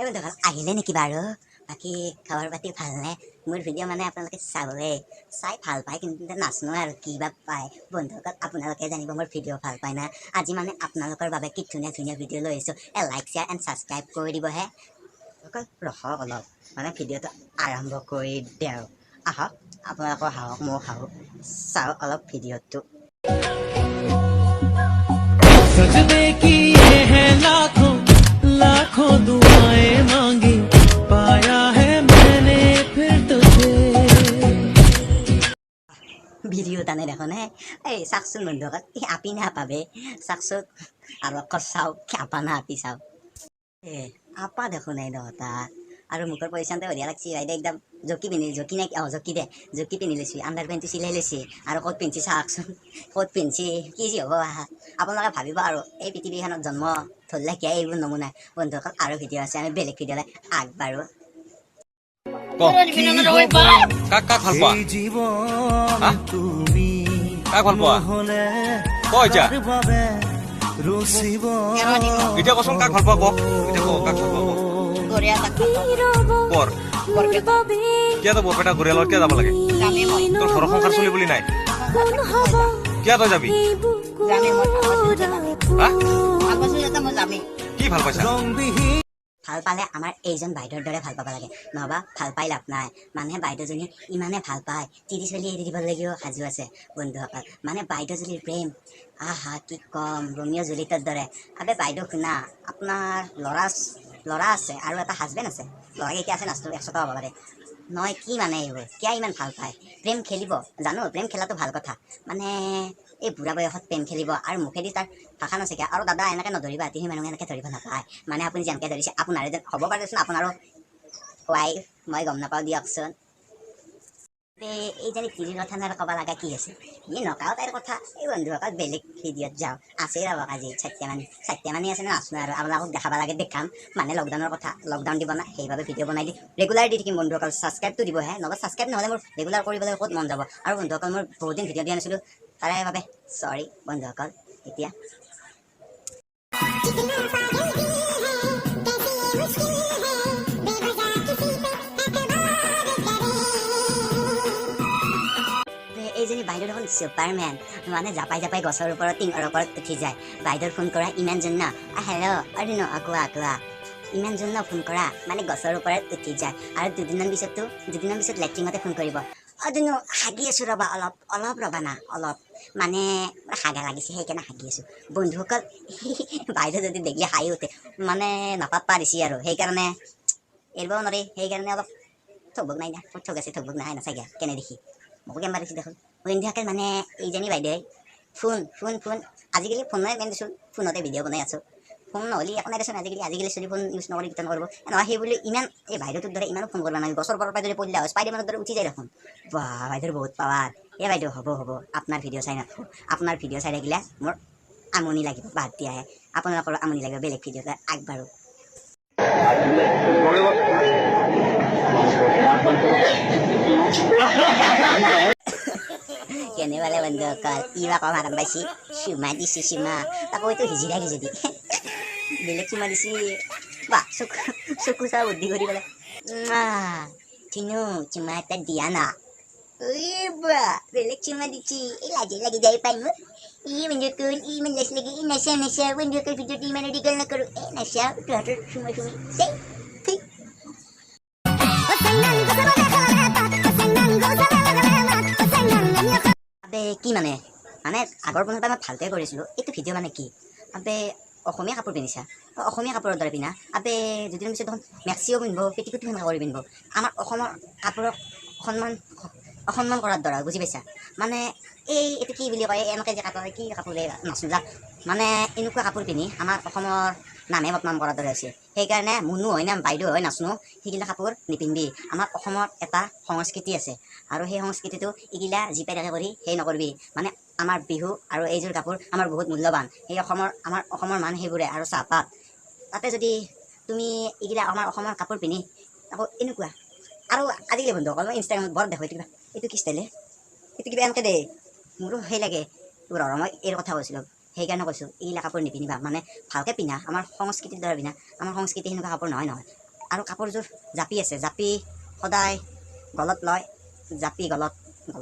এই বন্ধুসকল আহিলে নেকি বাৰু বাকী খবৰ পাতি ভালনে মোৰ ভিডিঅ' মানে আপোনালোকে চাবই চাই ভাল পায় কিন্তু নাচনো আৰু কি বা পায় বন্ধুসকল আপোনালোকে জানিব মোৰ ভিডিঅ' ভাল পায় না আজি মানে আপোনালোকৰ বাবে কি ধুনীয়া ধুনীয়া ভিডিঅ' লৈ আহিছোঁ লাইক শ্বেয়াৰ এণ্ড ছাবস্ক্ৰাইব কৰি দিবহে অকল ৰখক অলপ মানে ভিডিঅ'টো আৰম্ভ কৰি দিওঁ আহক আপোনালোকৰ হাহক ময়ো হাহক চাওক অলপ ভিডিঅ'টো सजदे किए हैं लाखों लाखों दुआएं मांगी पाया है मैंने फिर तुझे ভিডিঅ' টানে দেখোন হে এই চাওকচোন বন্ধুসকল আপি নাপাবে চাওকচোন আৰু আকৌ চাওক আপা না আপি চাওক আপা দেখোন এই দহটা আৰু মুখৰ পজিশ্যনটো বঢ়িয়া লাগছি বাইদেউ একদম জকি পিন্ধি জকি নে জকি দে জকি পিন্ধি লৈছি আণ্ডাৰ পেণ্টটো চিলাই লৈছি আৰু ক'ত পিন্ধছি চাওকচোন ক'ত পিন্ধছি কি যি হ'ব আপোনালোকে ভাবিব আৰু এই পৃথিৱীখনত জন্ম ধৰিলে কিয় এইবোৰ নমুনা বন্ধুসকল আৰু ভিডিঅ' আছে আমি বেলেগ ভিডিঅ'লৈ আগবাঢ়ো কাক কাক ভাল পোৱা কাক ভাল পোৱা ক এতিয়া কচোন কাক ভাল পোৱা ক এতিয়া ক কাক ভাল পোৱা কৰ কিয় তই বৰপেটা ঘূৰিয়ালত কিয় যাব লাগে তোৰ ঘৰ সংসাৰ চলি বুলি নাই কিয় তই যাবি কি ভাল পাইছা ভাল পালে আমাৰ এইজন বাইদেউৰ দৰে ভাল পাব লাগে নহবা ভাল পাই লাভ নাই মানে বাইদেউজনী ইমানে ভাল পায় তিৰি চলি এৰি দিবলগীয়াও সাজু আছে বন্ধুসকল মানে বাইদেউজনীৰ প্ৰেম আহা কি কম ৰোমিঅ' জুলিয়েটৰ দৰে আবে বাইদেউ শুনা আপোনাৰ ল'ৰা আছে আৰু এটা হাজবেণ্ড আছে ল'ৰা কেইটা আছে নাচটো 100টা হ'ব পাৰে নহয় কি মানে এইবোৰ কিয় ইমান ভাল পায় প্ৰেম খেলিব জানো প্ৰেম খেলাটো ভাল কথা মানে এই বুঢ়া বয়সত প্ৰেম খেলিব আৰু মুখেদি তাৰ ভাষা নাচিকে আৰু দাদা এনেকৈ নধৰিবা তিহি মানুহে এনেকৈ ধৰিব নাপায় মানে আপুনি যেনেকৈ ধৰিছে আপোনাৰে যেন হ'ব পাৰেচোন আপোনাৰো ৱাইফ মই গম নাপাওঁ দিয়কচোন এইজনী তিৰিৰ কথা আৰু ক'ব লগা কি আছে ই নকাও তাইৰ কথা এই বন্ধুসকল বেলেগ ভিডিঅ'ত যাওঁ আছে ৰ'বক আজি চাৰিটামানে আছে নাচোঁ আৰু আপোনালোকক দেখাব লাগে দেখাম মানে লকডাউনৰ কথা লকডাউন দিব না সেইবাবে ভিডিঅ' বনাই দি ৰেগুলাৰ দি থাকিম বন্ধুসকল ছাবস্ক্ৰাইবটো দিবহে নহ'লে ছাবস্ক্ৰাইব নহ'লে মোৰ ৰেগুলাৰ কৰিবলৈ ক'ত মন যাব আৰু বন্ধুসকল মোৰ বহুত দিন ভিডিঅ' দিয়া নাছিলোঁ তাৰে বাবে চৰি বন্ধুসকল এতিয়া এইজনী বাইদেউ দেখোন ছুপাৰমেন মানে জাপাই জাপাই গছৰ ওপৰত টিঙৰ ওপৰত উঠি যায় বাইদেউৰ ফোন কৰা ইমান জন্য হেল্ল' আৰু ন কোৱা ইমান জন্য ফোন কৰা মানে গছৰ ওপৰত উঠি যায় আৰু দুদিনমান পিছত লেট্ৰিনতে ফোন কৰিব দুনো হাগি আছোঁ ৰ'বা অলপ ৰ'বা না অলপ মানে হাগা লাগিছে সেইকাৰণে হাগি আছোঁ বন্ধুসকল বাইদেউ যদি দেখিলে হাঁহি উঠে মানে নাপাত্তা দিছে আৰু সেইকাৰণে এৰিব নোৱাৰি সেইকাৰণে অলপ ঠগবক নাই না ঠগবক নাই না চাগে কেনে দেখি মোকো কেম্বা দিছে দেখোন বন্ধুসকল মানে এইজনী বাইদেউ ফোন আজিকালি ফোনেই মেইন দিছোঁ ফোনতে ভিডিঅ' বনাই আছোঁ ফোন নহ'লে একো নাই দেচোন আজিকালি চলি ফোন ইউজ নকৰি ৰিটাৰ্ণ কৰিব নহয় সেই বুলি ইমান এই বাইদেউটোৰ দৰে ইমানো ফোন কৰিব নালাগে গছৰ ওপৰৰ পৰা যদি পৰিলে হয় স্পাইডাৰমেনৰ দৰে উঠি যায় দেখোন বা বাইদেউৰ বহুত পাৱাৰ এই বাইদেউ হ'ব আপোনাৰ ভিডিঅ' চাই নাথাকোঁ আপোনাৰ ভিডিঅ' চাই থাকিলে মোৰ আমনি লাগিব বাদ দিয়াহে আপোনালোকৰ আমনি লাগিব বেলেগ ভিডিঅ'তে আগবাঢ়ো কেনেবালে বন্ধুসকল ইবা কম আৰাম পাইছি চুমা দিছি তাকো এইটো হিজিৰা যদি বেলেগ চুমা দিছি বা চকু চা বুদ্ধি কৰি পেলাই চিনু চুমা এটা দিয়া না বা বেলেগ চুমা দিছি এই লাগি যায় পাই মোৰ বন্ধুসকল ইমান লাজ লাগে নাচা বন্ধুসকল ভিডিঅ'টো ইমান দীঘল নকৰোঁ নাচা তহঁতৰ চুমা চাই কি মানে আগৰ পোন্ধৰটা মই ভালকৈ কৰিছিলোঁ এইটো ভিডিঅ' মানে কি আবে অসমীয়া কাপোৰ পিন্ধিছা অসমীয়া কাপোৰৰ দৰে পিন্ধা আবে দুদিনৰ পিছত দেখোন মেক্সিও পিন্ধিব পেটিকোটো সেনেকুৱা কৰি পিন্ধিব আমাৰ অসমৰ কাপোৰক অসন্মান কৰাৰ দৰে বুজি পাইছা মানে এইটো কি বুলি কয় এনেকৈ যে কাপোৰ কি কাপোৰে নাচোঁ যা মানে এনেকুৱা কাপোৰ পিন্ধি আমাৰ অসমৰ নামে বদনাম কৰাৰ দৰে হৈছে সেইকাৰণে মুনু হয় না বাইদেউ হয় নাচনো সেইগিলা কাপোৰ নিপিন্ধিবি আমাৰ অসমৰ এটা সংস্কৃতি আছে আৰু সেই সংস্কৃতিটো এইগিলা জিপাই কৰি সেই নকৰিবি মানে আমাৰ বিহু আৰু এইযোৰ কাপোৰ আমাৰ বহুত মূল্যৱান সেই আমাৰ অসমৰ মান সেইবোৰে আৰু চাহপাত তাতে যদি তুমি এইগিলা আমাৰ অসমৰ কাপোৰ পিন্ধি আকৌ এনেকুৱা আৰু আজিকালি বন্ধুসকল মই ইনষ্টাগ্ৰামত বৰ দেখোঁ এইটো কি ষ্টাইলে এইটো কিবা এনেকৈ দে মোৰো সেই লাগে তোৰ মই এই কথা কৈছিলোঁ সেইকাৰণে কৈছোঁ এইগিলা কাপোৰ নিপিন্ধিবা মানে ভালকৈ পিন্ধা আমাৰ সংস্কৃতিৰ দ্বাৰা পিন্ধা আমাৰ সংস্কৃতি সেনেকুৱা কাপোৰ নহয় আৰু কাপোৰযোৰ জাপি আছে, জাপি সদায় গলত লয়, জাপি গলত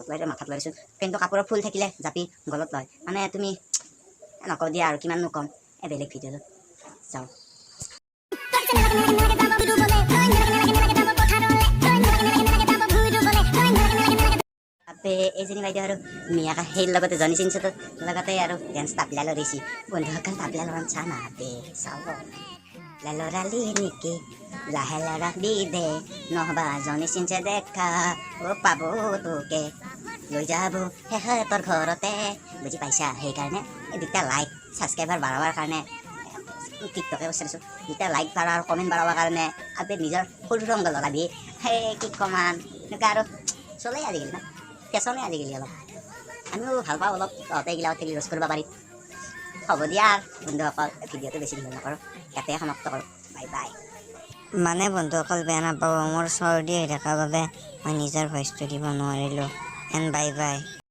লয় মাথাত লৈছোঁ, কিন্তু কাপোৰৰ ফুল থাকিলে জাপি গলত লয়। মানে তুমি নকওঁ দিয়া আৰু কিমাননো ক'ম, বেলেগ ভিডিঅ'টো যাওঁ। এইজনী বাইদেউ আৰু মিয়াকা সেইৰ লগতে জনি চিনচতৰ লগতে আৰু ডেন্স তাবলা লৰিছি। বন্ধুসকল তাবলা লৰান চা না বে চাব লৰালি নেকি লাহে লৰাবি দে নহবা জনি চিনচে দেখা পাব তোকে লৈ যাব সিহঁতৰ ঘৰতে। বুজি পাইছা? সেইকাৰণে এই দুটা লাইক ছাবস্ক্ৰাইবাৰ বাঢ়াবৰ কাৰণে টিকটকে বিচাৰিছোঁ। দুটা লাইক বাঢ়া আৰু কমেণ্ট বাঢ়াবৰ কাৰণে আবে নিজৰ সৰু ৰংগ লগাবি। সেই কি কমান এনেকুৱা আৰু চলেই আজিকালি না, ফেশ্বনে আজিকালি অলপ। আমিও ভাল পাওঁ অলপ, তহঁতে এইগিলা টেলি ৰ'জ কৰিব পাৰি। হ'ব দিয়া বন্ধুসকল, ভিডিঅ'টো বেছি দীঘল নকৰোঁ, ইয়াতে সমাপ্ত কৰোঁ। Bye bye. মানে বন্ধুসকল বেয়া নাপাব, মোৰ চৰ্দি হৈ থকাৰ বাবে মই নিজৰ ভইচটো দিব নোৱাৰিলোঁ। And bye bye.